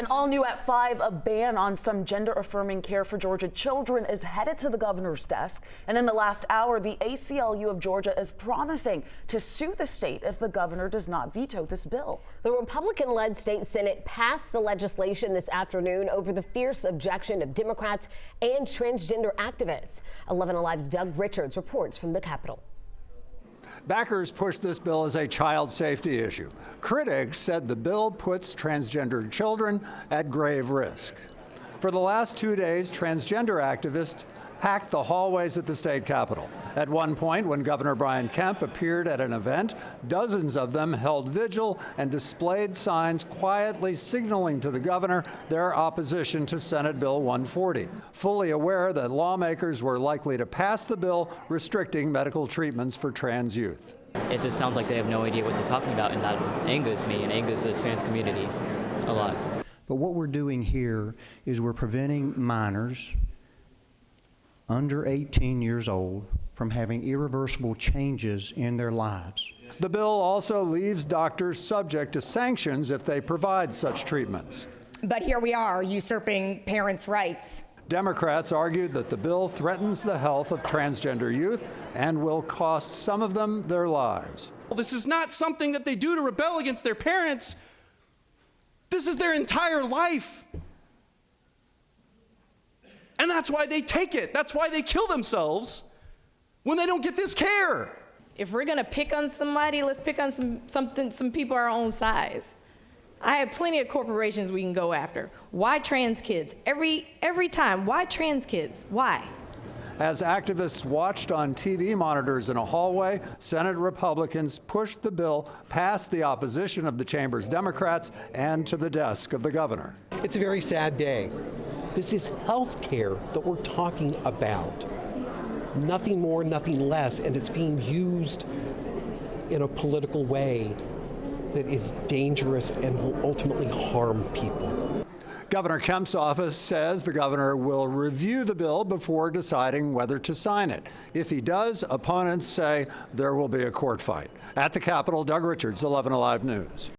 And all new at 5, a ban on some gender-affirming care for Georgia children is headed to the governor's desk. And in the last hour, the ACLU of Georgia is promising to sue the state if the governor does not veto this bill. The Republican-led state Senate passed the legislation this afternoon over the fierce objection of Democrats and transgender activists. 11 Alive's Doug Richards reports from the Capitol. Backers pushed this bill as a child safety issue. Critics said the bill puts transgender children at grave risk. For the last 2 days, transgender activists packed the hallways at the state capitol. At one point, when Governor Brian Kemp appeared at an event, dozens of them held vigil and displayed signs quietly signaling to the governor their opposition to Senate Bill 140, fully aware that lawmakers were likely to pass the bill restricting medical treatments for trans youth. It just sounds like they have no idea what they're talking about, and that angers me and angers the trans community a lot. But what we're doing here is we're preventing minors under 18 years old from having irreversible changes in their lives. The bill also leaves doctors subject to sanctions if they provide such treatments. But here we are, usurping parents' rights. Democrats argued that the bill threatens the health of transgender youth and will cost some of them their lives. Well, this is not something that they do to rebel against their parents. This is their entire life. And that's why they take it. That's why they kill themselves when they don't get this care. If we're gonna pick on somebody, let's pick on some people our own size. I have plenty of corporations we can go after. Why trans kids? Every time, why trans kids? Why? As activists watched on TV monitors in a hallway, Senate Republicans pushed the bill past the opposition of the chamber's Democrats and to the desk of the governor. It's a very sad day. This is health care that we're talking about. Nothing more, nothing less, and it's being used in a political way that is dangerous and will ultimately harm people. Governor Kemp's office says the governor will review the bill before deciding whether to sign it. If he does, opponents say there will be a court fight. At the Capitol, Doug Richards, 11 Alive News.